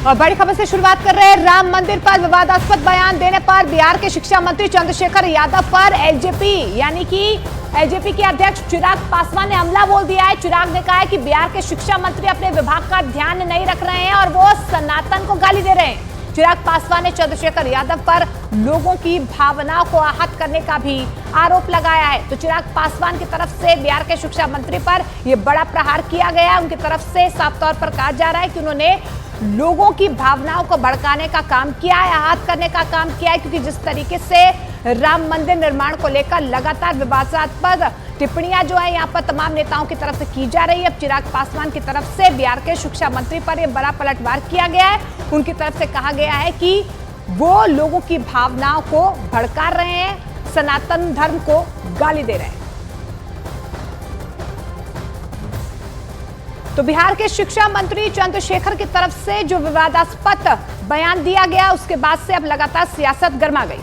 और बड़ी खबर से शुरुआत कर रहे हैं। राम मंदिर पर विवादास्पद बयान देने पर बिहार के शिक्षा मंत्री चंद्रशेखर यादव पर एलजेपी यानी कि एलजेपी के अध्यक्ष चिराग पासवान ने हमला बोल दिया है। चिराग ने कहा है कि बिहार के शिक्षा मंत्री अपने विभाग का ध्यान नहीं रख रहे हैं और वो सनातन को गाली दे रहे हैं। चिराग पासवान ने चंद्रशेखर यादव पर लोगों की भावनाओं को आहत करने का भी आरोप लगाया है। तो चिराग पासवान की तरफ से बिहार के शिक्षा मंत्री पर यह बड़ा प्रहार किया गया है। उनकी तरफ से साफ तौर पर कहा जा रहा है कि उन्होंने लोगों की भावनाओं को भड़काने का काम किया है, आहत करने का काम किया है, क्योंकि जिस तरीके से राम मंदिर निर्माण को लेकर लगातार विवादास्पद टिप्पणियां जो है यहाँ पर तमाम नेताओं की तरफ से की जा रही है। अब चिराग पासवान की तरफ से बिहार के शिक्षा मंत्री पर यह बड़ा पलटवार किया गया है। उनकी तरफ से कहा गया है कि वो लोगों की भावनाओं को भड़का रहे हैं, सनातन धर्म को गाली दे रहे हैं। तो बिहार के शिक्षा मंत्री चंद्रशेखर की तरफ से जो विवादास्पद बयान दिया गया, उसके बाद से अब लगातार सियासत गर्मा गई।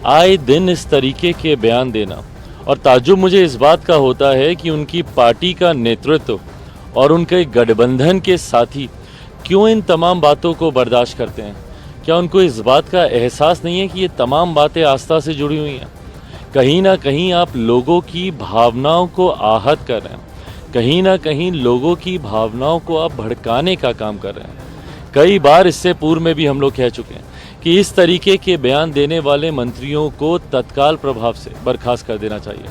आए दिन इस तरीके के बयान देना, और ताज्जुब मुझे इस बात का होता है कि उनकी पार्टी का नेतृत्व और उनके गठबंधन के साथी क्यों इन तमाम बातों को बर्दाश्त करते हैं। क्या उनको इस बात का एहसास नहीं है कि ये तमाम बातें आस्था से जुड़ी हुई हैं। कहीं ना कहीं आप लोगों की भावनाओं को आहत कर रहे हैं, कहीं ना कहीं लोगों की भावनाओं को आप भड़काने का काम कर रहे हैं। कई बार इससे पूर्व में भी हम लोग कह चुके हैं कि इस तरीके के बयान देने वाले मंत्रियों को तत्काल प्रभाव से बर्खास्त कर देना चाहिए।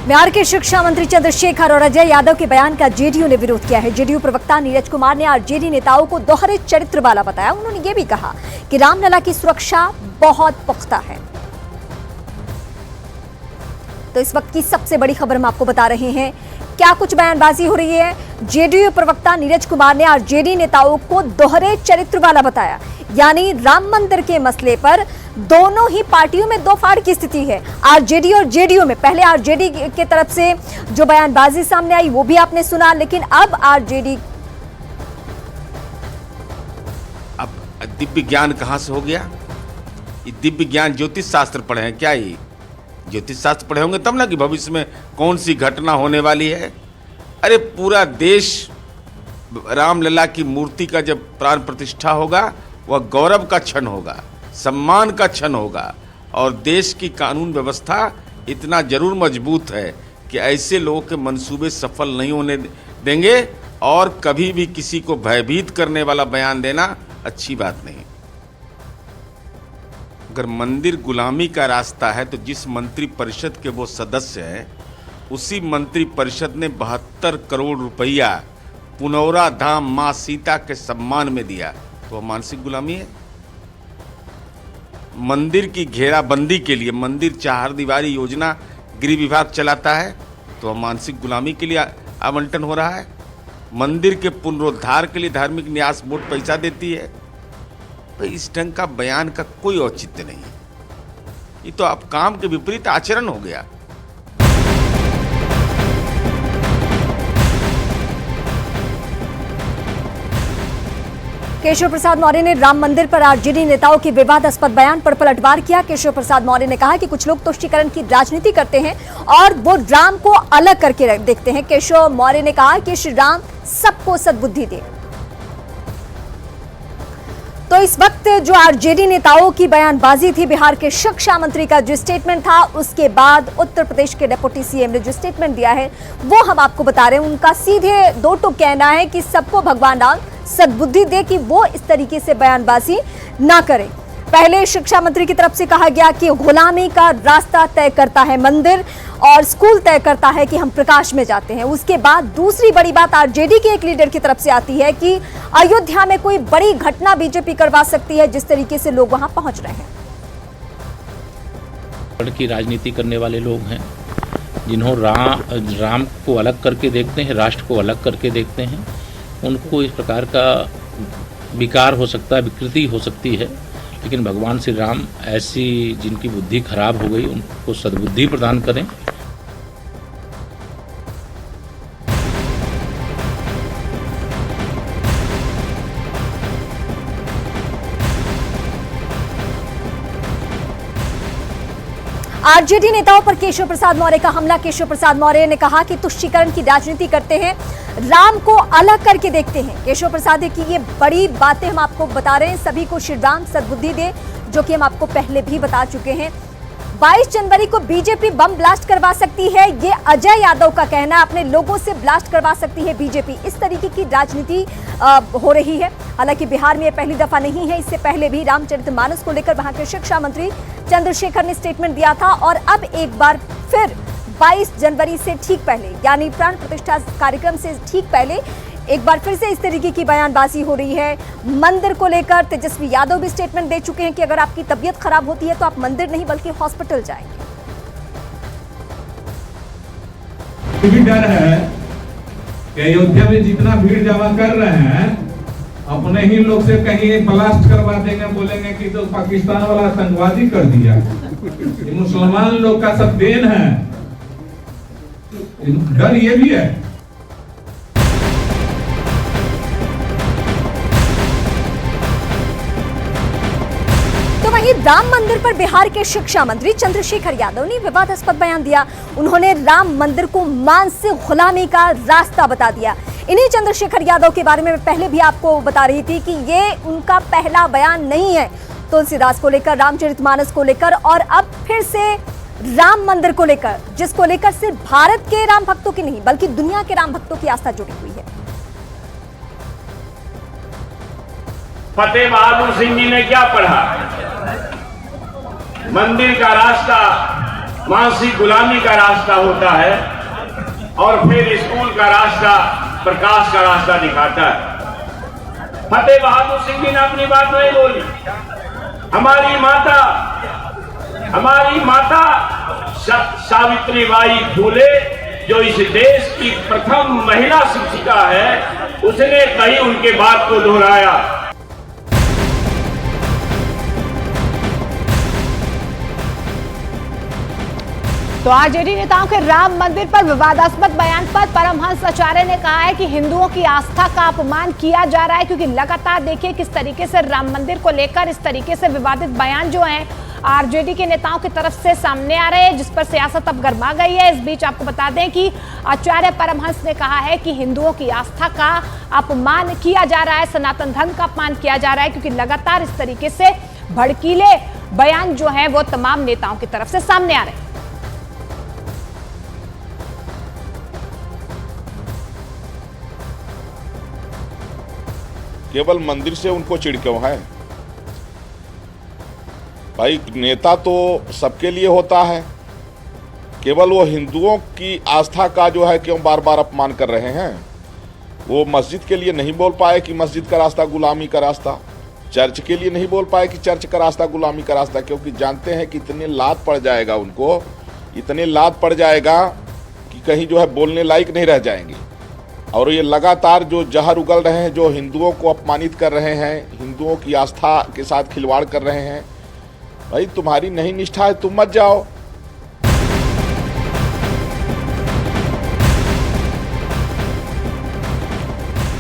बिहार के शिक्षा मंत्री चंद्रशेखर और अजय यादव के बयान का जेडीयू ने विरोध किया है। जेडीयू प्रवक्ता नीरज कुमार ने आरजेडी नेताओं को दोहरे चरित्र वाला बताया। उन्होंने ये भी कहा कि रामलला की सुरक्षा बहुत पुख्ता है। तो इस वक्त की सबसे बड़ी खबर हम आपको बता रहे हैं, क्या कुछ बयानबाजी हो रही है। जेडीयू प्रवक्ता नीरज कुमार ने आरजेडी नेताओं को दोहरे चरित्र वाला बताया, यानी राम मंदिर के मसले पर दोनों ही पार्टियों में दो फाड़ की स्थिति है, आरजेडी और जेडीयू में। पहले आरजेडी के तरफ से जो बयानबाजी सामने आई वो भी आपने सुना, लेकिन अब आरजेडी। अब दिव्य ज्ञान कहां से हो गया? ये दिव्य ज्ञान ज्योतिष शास्त्र पढ़े हैं क्या? ये ज्योतिष शास्त्र पढ़े होंगे तब ना कि भविष्य में कौन सी घटना होने वाली है। अरे पूरा देश रामलला की मूर्ति का जब प्राण प्रतिष्ठा होगा, वह गौरव का क्षण होगा, सम्मान का क्षण होगा। और देश की कानून व्यवस्था इतना जरूर मजबूत है कि ऐसे लोगों के मंसूबे सफल नहीं होने देंगे। और कभी भी किसी को भयभीत करने वाला बयान देना अच्छी बात नहीं। अगर मंदिर गुलामी का रास्ता है तो जिस मंत्री परिषद के वो सदस्य हैं, उसी मंत्री परिषद ने 72 करोड़ रुपया पुनौरा धाम मां सीता के सम्मान में दिया, तो वह मानसिक गुलामी है। मंदिर की घेराबंदी के लिए मंदिर चारदीवारी योजना गृह विभाग चलाता है, तो वह मानसिक गुलामी के लिए आवंटन हो रहा है। मंदिर के पुनरुद्धार के लिए धार्मिक न्यास बोर्ड पैसा देती है। तो इस ढंग का बयान का कोई औचित्य नहीं है। ये तो अब काम के विपरीत आचरण हो गया। केशव प्रसाद मौर्य ने राम मंदिर पर आरजेडी नेताओं के विवादास्पद बयान पर पलटवार किया। केशव प्रसाद मौर्य ने कहा कि कुछ लोग तुष्टीकरण की राजनीति करते हैं और वो राम को अलग करके देखते हैं। केशव मौर्य ने कहा कि श्री राम सबको सद्बुद्धि दे। तो इस वक्त जो आरजेडी नेताओं की बयानबाजी थी, बिहार के शिक्षा मंत्री का जो स्टेटमेंट था, उसके बाद उत्तर प्रदेश के डिप्टी सीएम ने जो स्टेटमेंट दिया है वो हम आपको बता रहे हैं। उनका सीधे दो टूक कहना है कि सबको भगवान राम सद्बुद्धि दे कि वो इस तरीके से बयानबाजी ना करें। पहले शिक्षा मंत्री की तरफ से कहा गया कि गुलामी का रास्ता तय करता है मंदिर और स्कूल तय करता है कि हम प्रकाश में जाते हैं। उसके बाद दूसरी बड़ी बात आरजेडी के एक लीडर की तरफ से आती है कि अयोध्या में कोई बड़ी घटना बीजेपी करवा सकती है, जिस तरीके से लोग वहां पहुंच रहे हैं। की राजनीति करने वाले लोग हैं, जिन्हों राम को अलग करके देखते हैं, राष्ट्र को अलग करके देखते हैं, उनको इस प्रकार का विकार हो सकता है, विकृति हो सकती है। लेकिन भगवान श्री राम ऐसी जिनकी बुद्धि खराब हो गई, उनको सद्बुद्धि प्रदान करें। आरजेडी नेताओं पर केशव प्रसाद मौर्य का हमला। केशव प्रसाद मौर्य ने कहा कि तुष्टीकरण की राजनीति करते हैं, राम को अलग करके देखते हैं। केशव प्रसाद की ये बड़ी बातें हम आपको बता रहे हैं। सभी को श्री राम सद्बुद्धि दे, जो कि हम आपको पहले भी बता चुके हैं। 22 जनवरी को बीजेपी बम ब्लास्ट करवा सकती है, ये अजय यादव का कहना। अपने लोगों से ब्लास्ट करवा सकती है बीजेपी, इस तरीके की राजनीति हो रही है। हालांकि बिहार में ये पहली दफा नहीं है, इससे पहले भी रामचरितमानस को लेकर वहां के शिक्षा मंत्री चंद्रशेखर ने स्टेटमेंट दिया था। और अब एक बार फिर 22 जनवरी से ठीक पहले, यानी प्राण प्रतिष्ठा कार्यक्रम से ठीक पहले एक बार फिर से इस तरीके की बयानबाजी हो रही है। मंदिर को लेकर तेजस्वी यादव भी स्टेटमेंट दे चुके हैं कि अगर आपकी तबीयत खराब होती है तो आप मंदिर नहीं बल्कि हॉस्पिटल जाएंगे। भी डर है कि अयोध्या में जितना भीड़ जमा कर रहे हैं, अपने ही लोग से कहीं ब्लास्ट करवा देंगे, बोलेंगे कि तो पाकिस्तान वाला आतंकवादी कर दिया। ये मुसलमान लोग का सब देन है, डर ये भी है। वहीं राम मंदिर पर बिहार के शिक्षा मंत्री चंद्रशेखर यादव ने विवादास्पद बयान दिया। उन्होंने राम मंदिर को मानसिक गुलामी का रास्ता बता दिया। इन्हीं चंद्रशेखर यादव के बारे में पहले भी आपको बता रही थी कि ये उनका पहला बयान नहीं है। तुलसीदास को लेकर, रामचरितमानस को लेकर और अब फिर से राम मंदिर को लेकर, जिसको लेकर सिर्फ भारत के राम भक्तों की नहीं बल्कि दुनिया के राम भक्तों की आस्था जुड़ी हुई है। फतेह बहादुर सिंह जी ने क्या पढ़ा? मंदिर का रास्ता मानसिक गुलामी का रास्ता होता है और फिर स्कूल का रास्ता प्रकाश का रास्ता दिखाता है। फतेह बहादुर सिंह जी ने अपनी बात नहीं बोली। हमारी माता सावित्रीबाई फूले, जो इस देश की प्रथम महिला शिक्षिका है, उसने कहीं उनके बात को दोहराया। तो आरजेडी नेताओं के राम मंदिर पर विवादास्पद बयान पर परमहंस आचार्य ने कहा है कि हिंदुओं की आस्था का अपमान किया जा रहा है, क्योंकि लगातार देखिए किस तरीके से राम मंदिर को लेकर इस तरीके से विवादित बयान जो हैं आरजेडी के नेताओं की तरफ से सामने आ रहे हैं, जिस पर सियासत अब गर्मा गई है। इस बीच आपको बता दें कि आचार्य परमहंस ने कहा है कि हिंदुओं की आस्था का अपमान किया जा रहा है, सनातन धर्म का अपमान किया जा रहा है, क्योंकि लगातार इस तरीके से भड़कीले बयान जो है वो तमाम नेताओं की तरफ से सामने आ रहे हैं। केवल मंदिर से उनको चिढ़ क्यों है भाई? नेता तो सबके लिए होता है, केवल वो हिंदुओं की आस्था का जो है क्यों बार बार अपमान कर रहे हैं? वो मस्जिद के लिए नहीं बोल पाए कि मस्जिद का रास्ता गुलामी का रास्ता, चर्च के लिए नहीं बोल पाए कि चर्च का रास्ता गुलामी का रास्ता, क्योंकि जानते हैं कि इतने लात पड़ जाएगा उनको, इतने लात पड़ जाएगा कि कहीं जो है बोलने लायक नहीं रह जाएंगे। और ये लगातार जो जहर उगल रहे हैं, जो हिंदुओं को अपमानित कर रहे हैं, हिंदुओं की आस्था के साथ खिलवाड़ कर रहे हैं, भाई तुम्हारी नहीं निष्ठा है, तुम मत जाओ।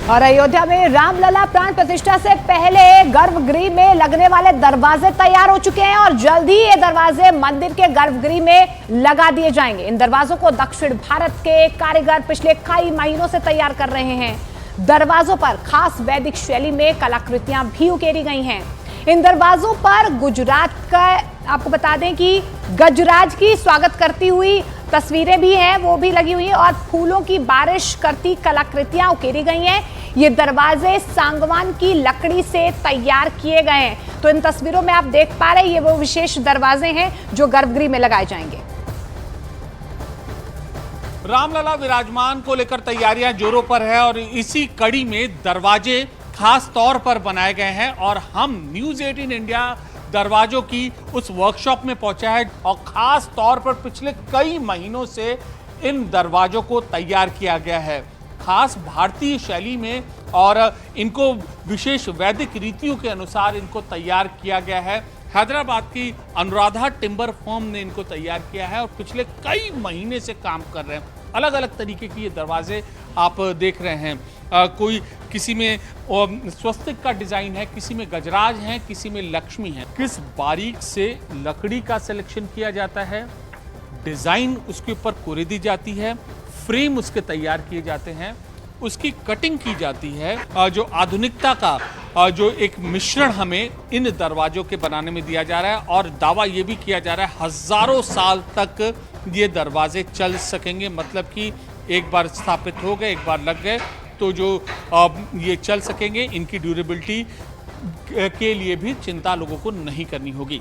और अयोध्या में रामलला प्राण प्रतिष्ठा से पहले गर्भगृह में लगने वाले दरवाजे तैयार हो चुके हैं और जल्द ही ये दरवाजे मंदिर के गर्भगृह में लगा दिए जाएंगे। इन दरवाजों को दक्षिण भारत के कारीगर पिछले कई महीनों से तैयार कर रहे हैं। दरवाजों पर खास वैदिक शैली में कलाकृतियां भी उकेरी गई हैं। इन दरवाजों पर गुजरात का आपको बता दें कि गजराज की स्वागत करती हुई तस्वीरें भी हैं, वो भी लगी हुई हैं और फूलों की बारिश करती कलाकृतियां उकेरी गई हैं। ये दरवाजे सांगवान की लकड़ी से तैयार किए गए हैं। तो इन तस्वीरों में आप देख पा रहे हैं, ये वो विशेष दरवाजे हैं जो गर्भगृह में लगाए जाएंगे। रामलला विराजमान को लेकर तैयारियां जोरों पर है और इसी कड़ी में दरवाजे खास तौर पर बनाए गए हैं और हम न्यूज़ 18 इंडिया दरवाजों की उस वर्कशॉप में पहुंचा है और खास तौर पर पिछले कई महीनों से इन दरवाजों को तैयार किया गया है खास भारतीय शैली में और इनको विशेष वैदिक रीतियों के अनुसार इनको तैयार किया गया है। हैदराबाद की अनुराधा टिम्बर फर्म ने इनको तैयार किया है और पिछले कई महीने से काम कर रहे हैं। अलग अलग तरीके के ये दरवाजे आप देख रहे हैं। कोई किसी में स्वस्तिक का डिजाइन है, किसी में गजराज है, किसी में लक्ष्मी है। किस बारीक से लकड़ी का सिलेक्शन किया जाता है, डिजाइन उसके ऊपर कोरेदी जाती है, फ्रेम उसके तैयार किए जाते हैं, उसकी कटिंग की जाती है। जो आधुनिकता का जो एक मिश्रण हमें इन दरवाजों के बनाने में दिया जा रहा है, और दावा ये भी किया जा रहा है हजारों साल तक ये दरवाजे चल सकेंगे। मतलब कि एक बार स्थापित हो गए, एक बार लग गए तो जो ये चल सकेंगे, इनकी ड्यूरेबिलिटी के लिए भी चिंता लोगों को नहीं करनी होगी।